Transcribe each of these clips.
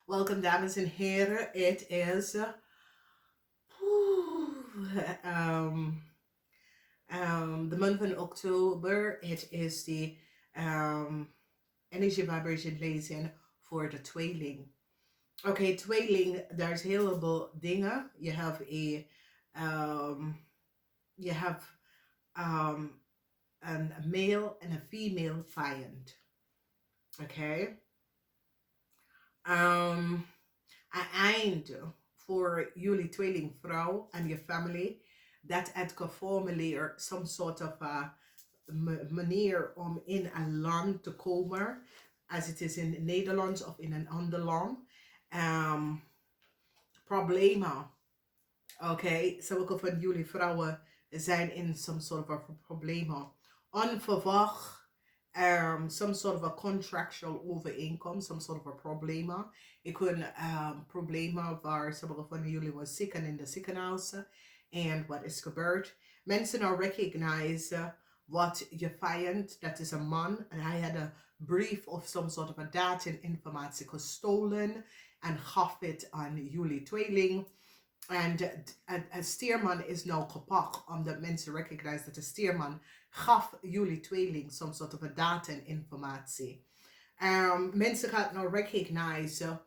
Welkom dames en heren. Het is the month of October. Het is de energy vibration lezing voor de tweeling. Oké, tweeling, there's a heleboel dingen. You have a male and a female client. Okay. Een einde voor jullie tweelingvrouw en je family, dat het kan formuleren some sort of a manier om in een land te komen, als het is in Nederlands of in een ander land. Problemen. Oké, sommige van jullie vrouwen zijn in some sort of problemen. Onverwacht. Some sort of a contractual overeenkomst, some sort of a problema. Ik kon problema waar sommige van jullie was ziek en in de ziekenhuis en wat is gebeurd. Mensen nou recognize wat je vijand, dat is een man, en hij had een brief of some sort of a data en informatie gestolen en gaf het aan jullie tweeling. En een steerman is nou gepakt omdat mensen recognize dat de steerman gaf jullie tweeling some sort of a data en informatie. Mensen gaan nou recognize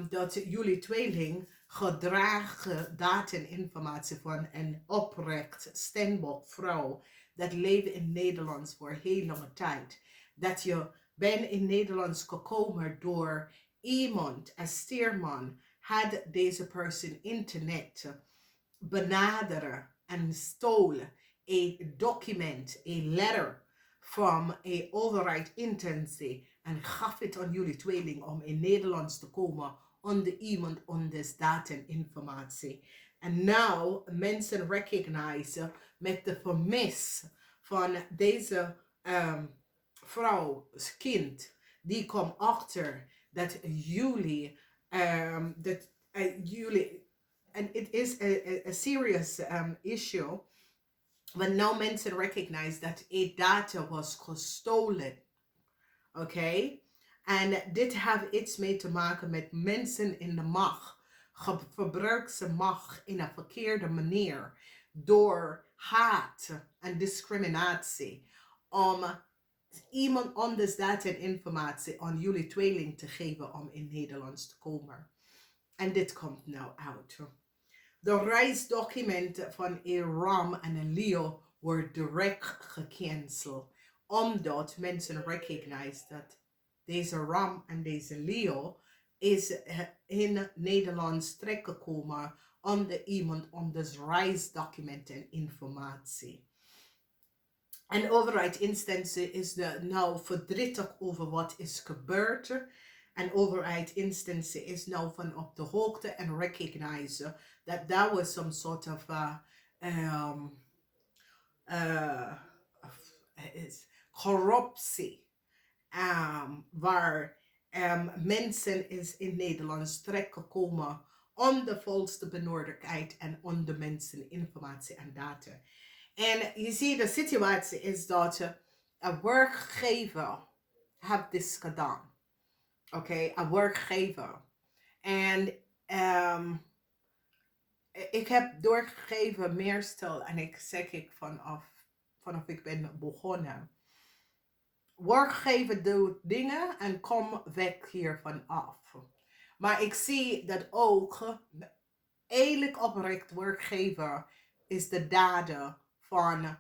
dat jullie tweeling gedragen data en informatie van een oprecht Steenbok vrouw dat leeft in Nederland voor heel lange tijd. Dat je bent in Nederland gekomen door iemand, een steerman, had deze persoon internet benaderen en stolen een document, een letter van een overheid intentie en gaf het aan jullie tweeling om in Nederlands te komen onder iemand onder data en informatie. En nou mensen recognize met de vermis van deze vrouw's kind, die komt achter dat jullie and it is a serious issue when now mensen recognize that a data was gestolen. Okay? En dit heeft iets mee te maken met mensen in de macht. Gebruikt ze macht in een verkeerde manier door haat en discriminatie om iemand anders data en informatie aan jullie tweeling te geven om in Nederlands te komen. En dit komt nou uit. De reisdocumenten van een Ram en een Leo worden direct gecanceld. Omdat mensen recognize dat deze Ram en deze Leo is in Nederland terechtgekomen onder iemand onder reisdocumenten en informatie. En overheidsinstantie is nou verdrietig over wat is gebeurd. En overheidsinstantie is nou van op de hoogte en recognize that that was some sort of corruptie. Waar mensen is in Nederland terechtgekomen onder volste benodigdheid en onder mensen informatie en data. En je ziet, de situatie is dat een werkgever heeft dit gedaan. Oké, een werkgever. En ik heb doorgegeven meestal, en ik zeg ik vanaf ik ben begonnen. Werkgever doet dingen en kom weg hiervan af. Maar ik zie dat ook eerlijk oprecht werkgever is de dader van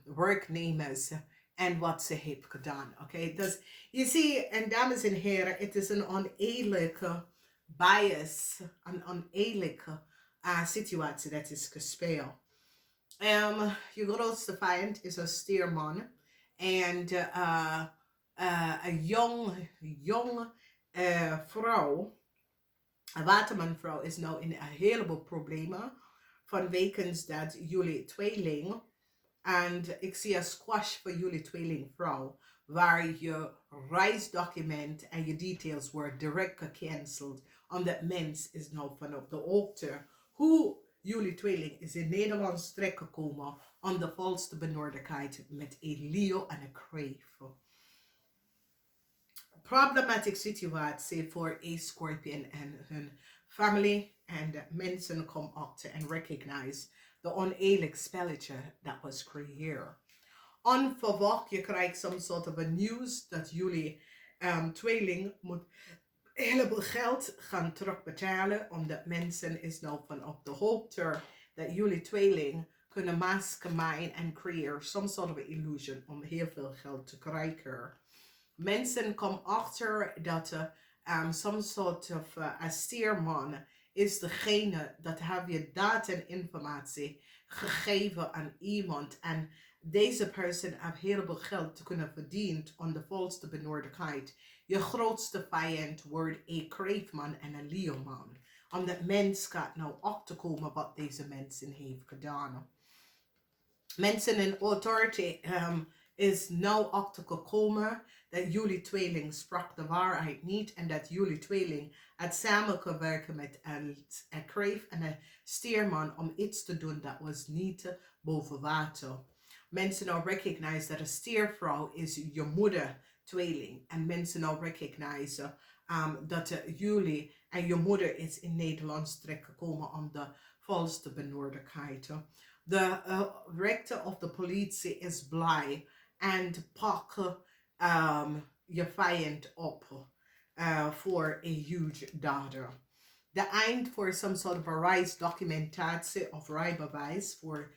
werknemers en wat ze heeft gedaan. Oké, dus je ziet, en dames en heren, het is een oneerlijke bias, een oneerlijke situatie dat is gespeeld. Je grootste vijand is een steerman en een jong vrouw, een watermanvrouw, is nou in een heleboel problemen vanwege dat jullie tweeling. En ik zie een squash voor jullie tweelingvrouw, waar je reisdocument en je details worden direct gecanceld, omdat mens is nou van op de hoogte hoe jullie tweeling is in Nederland terechtgekomen onder volste benodigdheid met een Leo en een Crave. problematic situatie voor a Scorpion en hun family. And mensen komen achter en recognize the oneerlijk spelletje that was creëerd. Onverwacht, je krijgt some sort of a news dat jullie tweeling moet een heleboel geld gaan terugbetalen, omdat mensen is nou van op de hoogte dat jullie tweeling kunnen mastermind en creëren some sort of illusion om heel veel geld te krijgen. Mensen komen achter dat some sort of a steerman is degene dat heb je data en informatie gegeven aan iemand en deze persoon heeft heel veel geld te kunnen verdienen aan de volste benodigdheid. Je grootste vijand wordt een kreefman en een leeuwman. Omdat mens gaat nou achterkomen wat deze mensen heeft gedaan. Mensen in authority is nou achtergekomen dat jullie tweeling sprak de waarheid niet en dat jullie tweeling had samengewerkt met een kreef en een steerman om iets te doen dat was niet boven water. Mensen nou recognize dat een steervrouw is je moeder tweeling en mensen nou recognize dat jullie en je moeder is in Nederlands terechtgekomen om de volste benodigdheid. De rechter of de politie is blij en pakken je vijand op voor een huge dader. De eind voor some sort of a reisdocumentatie of rijbewijs voor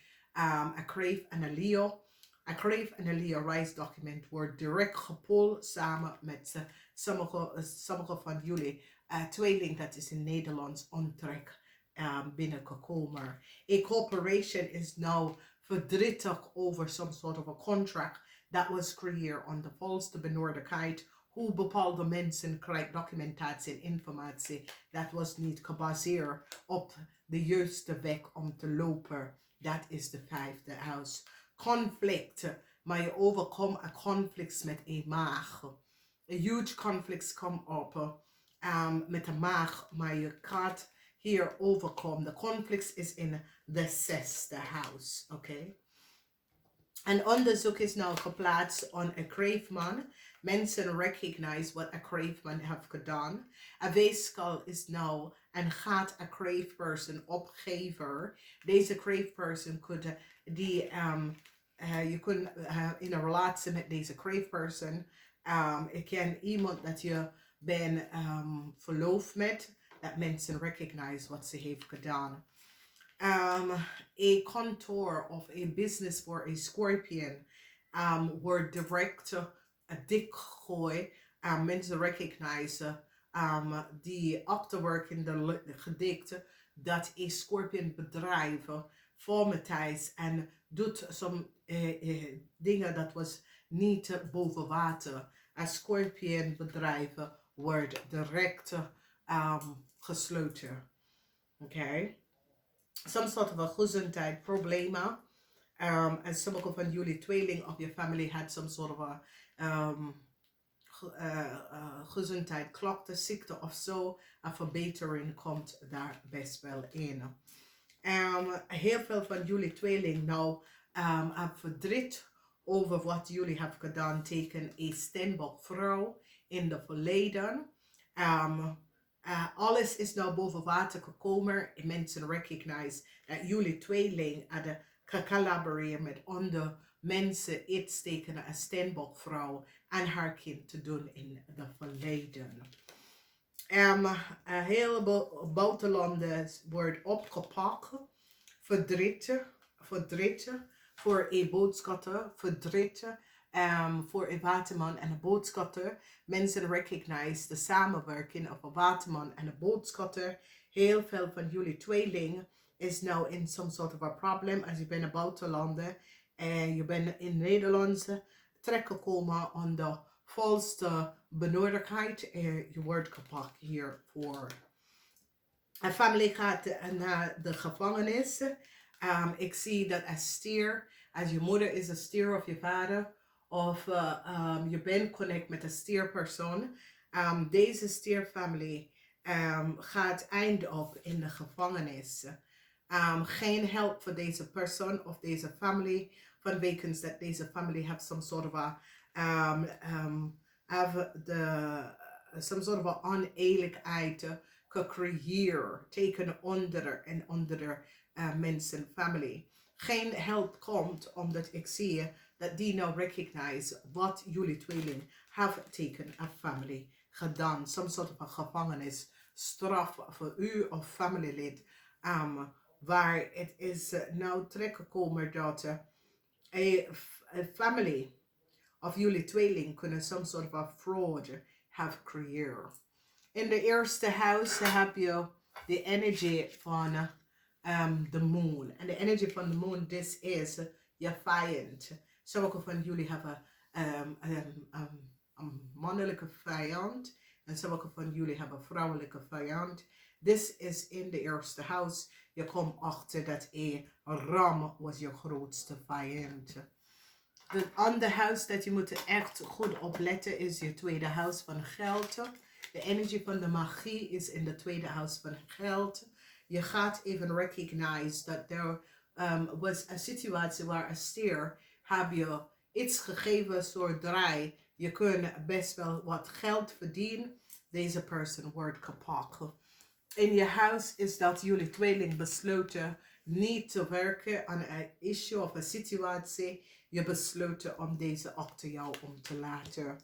een kreef en een leeuw. Een kreef en een leeuw reisdocument wordt direct gepoeld samen met sommige van jullie tweeling dat is in Nederlands ontrek binnengekomen. A corporation is now verdrietig over some sort of a contract that was creëerd on de volste benodigdheid. Hoe bepaalde mensen krijgen documentatie en informatie dat was niet gebaseerd op de juiste weg om te lopen. Dat is de vijfde huis. Conflict, maar je overkomt een conflict met een maag. Een huge conflict komt op met de maag, maar je gaat hier overkomen. De conflict is in de zesde huis, oké? En onderzoek is nou geplaatst op een kreefman. Mensen recognize wat een kreefman heeft gedaan. Een weeskal is nou en gaat een kreefperson opgeven. Deze kreefperson kunt je kunt in een relatie met deze kreefperson. Ik ken iemand dat je bent verloofd met. Dat mensen recognize wat ze heeft gedaan. A kantoor of a business voor a Scorpion wordt direct dik gegooid. Mensen recognize die achterwerkende gedikte dat a Scorpion bedrijf vormtijds en doet some dingen dat was niet boven water. Een Scorpion bedrijf wordt direct gesloten. Okay. Some sort of a gezondheidsproblemen. En sommige van jullie tweeling of je family had some sort of a gezondheidsklachten, ziekte of zo. Een verbetering komt daar best wel in. Heel veel van jullie tweeling nou hebben verdriet over wat jullie hebben gedaan tegen een Steenbok vrouw in de verleden. Alles is nou boven water gekomen. Mensen recognize dat jullie tweeling hadden gecollaboreerd met andere mensen iets tegen een Steenbok vrouw en haar kind te doen in de verleden. Een heleboel buitenlanders wordt opgepakt. Verdriet voor een boodschatter. Verdriet voor een waterman en een boodschatter. Mensen recognize de samenwerking of een waterman en een boodschatter. Heel veel van jullie tweeling is nou in some sort of a problem. Als je bent een buitenlander en je bent in Nederland terechtgekomen aan de volste benodigdheid. Je wordt gepakt hiervoor. Een familie gaat naar de gevangenis. Ik zie dat een stier, als je moeder is een stier of je vader, of je bent connect met een stierpersoon. Deze stierfamilie gaat eind op in de gevangenis. Geen help voor deze persoon of deze familie. Vanwege dat deze familie heeft some sort of have some sort of een oneerlijkheid gecreëerd, teken onder de mensen, family. Geen help komt omdat ik zie dat die nou recognize wat jullie tweeling have taken a family gedaan. Some sort of a gevangenis, straf voor u of familielid. Waar het is nou terechtgekomen dat a family of jullie tweeling kunnen some sort of a fraud have creëerd. In de eerste huis heb je de energy van the moon. En de energy van de moon, this is je vijand. Sommige van jullie hebben een mannelijke vijand. En sommige van jullie hebben een vrouwelijke vijand. This is in de eerste huis. Je komt achter dat een ram was je grootste vijand. Het andere huis dat je moet echt goed opletten is je tweede huis van geld. De energie van de magie is in de tweede huis van geld. Je gaat even recognize dat er was een situatie waar een stier heb je iets gegeven zodra je kunt best wel wat geld verdienen. Deze persoon wordt kapot. In je huis is dat jullie tweeling besloten niet te werken aan een issue of een situatie. Je besloten om deze achter jou om te laten.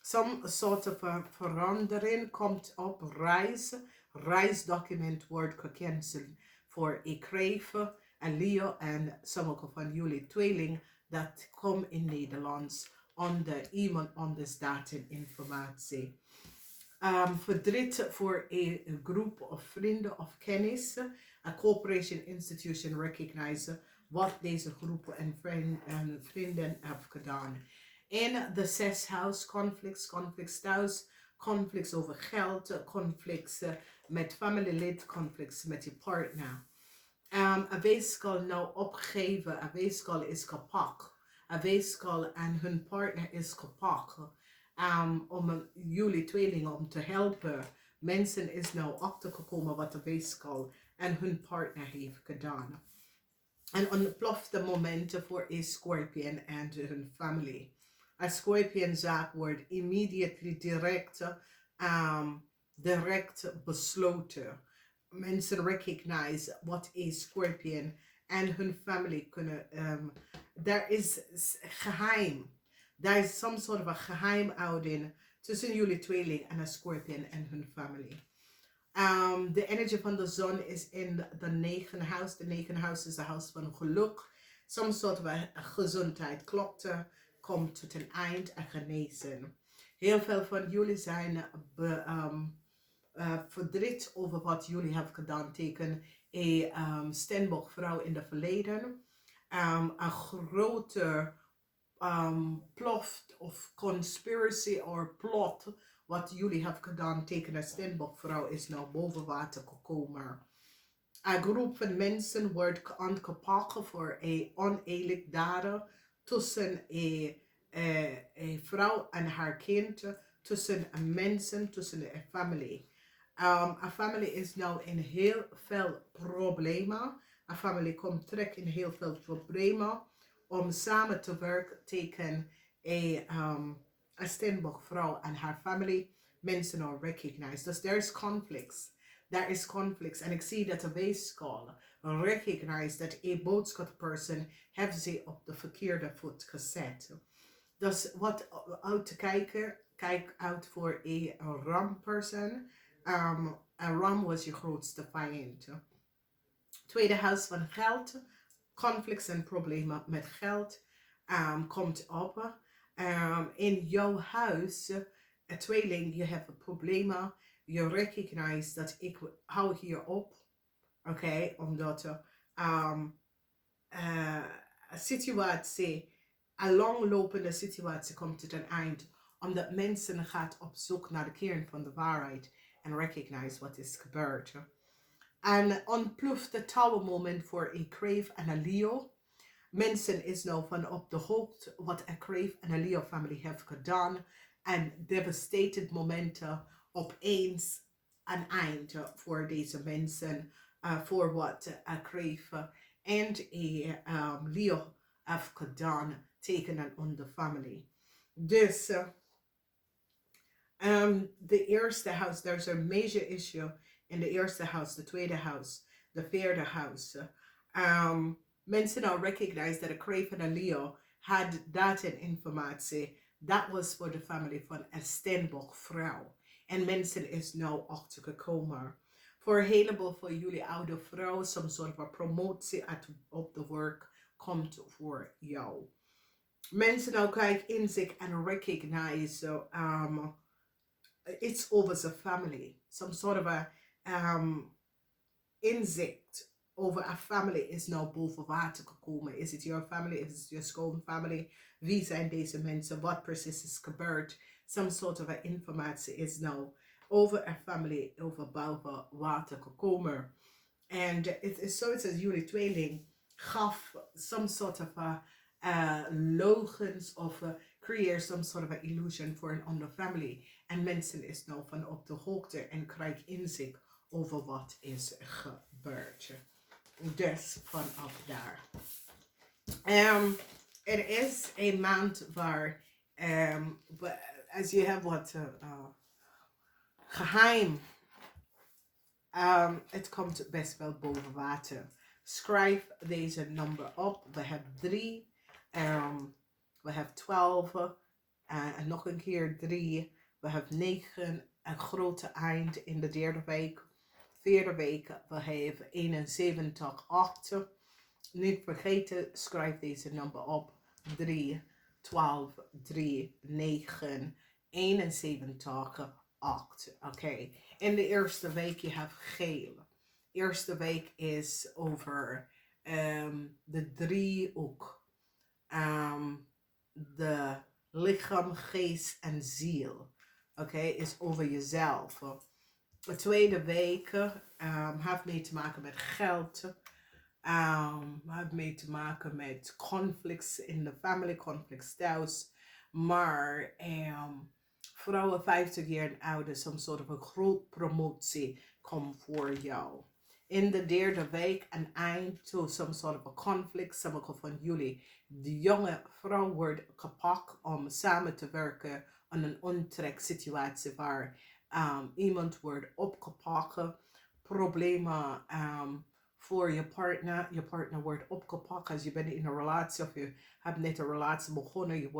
Some sort of verandering komt op reis. Reisdocument wordt gecanceld voor ik kreeg en Leo en sommige van jullie tweeling dat komt in Nederlands onder iemand anders datinformatie. Verdriet voor een groep of vrienden of kennis. A corporation institution recognize wat deze groepen en vrienden hebben gedaan. In de 6 house conflicts thuis, conflicts over geld, conflicts met familielid, conflicts met je partner. Een weeskal nou opgeven, een weeskal is kapot. Een weeskal en hun partner is kapot. Om jullie tweelingen om te helpen. Mensen is nou achtergekomen wat de weeskal en hun partner heeft gedaan. En ontplofte momenten voor een scorpion en hun family. Een scorpion zaak wordt immediately direct besloten. Mensen recognize wat een scorpion en hun family kunnen. Daar is geheim. Daar is some sort of a geheimhouding tussen jullie tweeling en een scorpion en hun family. De energie van de zon is in de 9e huis. De 9e huis is de huis van geluk. Some sort of a gezondheid. Klokte komt tot een eind en genezen. Heel veel van jullie zijn verdriet over wat jullie hebben gedaan tegen een Stenbock-vrouw in het verleden. Een grote plot of conspiracy or plot wat jullie hebben gedaan tegen een Stenbock-vrouw is nou boven water gekomen. Een groep van mensen wordt aangepakt voor een oneerlijk daden tussen een vrouw en haar kind, tussen mensen, tussen een familie. Een familie is nou in heel veel problemen. Een familie komt terug in heel veel problemen om samen te werken tegen een Stenbock-vrouw en haar familie. Mensen are recognized. Dus there is conflicts. There is conflicts. En ik zie dat de weeskal recognize dat een boodschapperson heeft ze op de verkeerde voet gezet. Dus wat uit te kijken, kijk uit voor een ram-person. Een ram was je grootste vijand. Tweede huis van geld. Conflicts en problemen met geld komt op. In jouw huis, tweeling, je hebt problemen. Je recognize dat ik hou hier op. Oké, omdat een situatie, een langlopende situatie komt tot een eind. Omdat mensen gaan op zoek naar de kern van de waarheid. En recognize wat is gebeurd. En ontploft de tower moment voor een Crave en een Leo. Mensen is nou van op de hoogte wat een Crave en een Leo family heeft gedaan. En devastated momenten opeens een eind voor deze mensen. Voor wat een Crave en een Leo heeft gedaan tegen en onder family. Dus De eerste huis, there's a major issue in de eerste huis, de tweede huis, de vierde huis. Mensen now recognize that a Crave and a Leo had data en informatie. Dat was voor de familie van een Stenbock vrouw. En mensen is nou achtergekomen. Voor een heleboel van jullie oude vrouwen, some sort of a promotie op de werk komt voor jou. Mensen nou kijken in zich en recognize it's over the family. Some sort of a inzicht over a family is nou boven water gekomen. Is it your family? Is it your schoon family? Wie zijn deze mensen? Wat precies is gebeurd? Some sort of a informatie is nou over a family, over boven water gekomen. And it is so it says jullie tweeling gaf some sort of a logens of create some sort of a illusion voor een andere family. En mensen is nou van op de hoogte en krijgt inzicht over wat is gebeurd. Dus vanaf daar. Het is een maand waar als je hebt wat geheim, het komt best wel boven water. Schrijf deze nummer op. We hebben 3. We hebben 12. En nog een keer 3. We hebben 9. Een grote eind in de derde week. Vierde week. We hebben 71. 8. Niet vergeten, schrijf deze nummer op. 3, 12, 3, 9, 71, 8. Oké. In de eerste week je hebt geel. Eerste week is over de driehoek. De lichaam, geest en ziel. Oké, is over jezelf. De tweede week heeft mee te maken met geld. Heeft mee te maken met conflicts in de family, conflicts thuis. Maar vrouwen 50 jaar en ouder, some sort of een groot promotie komt voor jou. In de derde week een eind to some sort of a conflict. Sommige van jullie, de jonge vrouw wordt gepakt om samen te werken aan een onttreksituatie waar iemand wordt opgepakt. Problemen voor je partner wordt opgepakt als je bent in een relatie of je hebt net een relatie begonnen,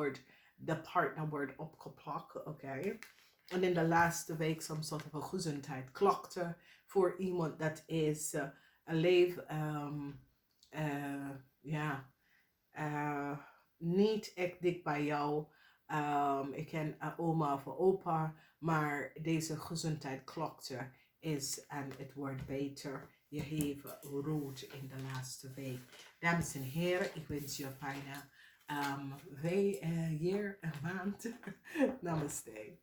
de partner wordt opgepakt, oké. En in de laatste week some sort of een gezondheid klachten voor iemand dat is een leven, niet echt dik bij jou. Ik ken oma of opa, maar deze gezondheid klachten is en het wordt beter. Je heeft rood in de laatste week. Dames en heren, ik wens je een fijne jaar en maand. Namaste.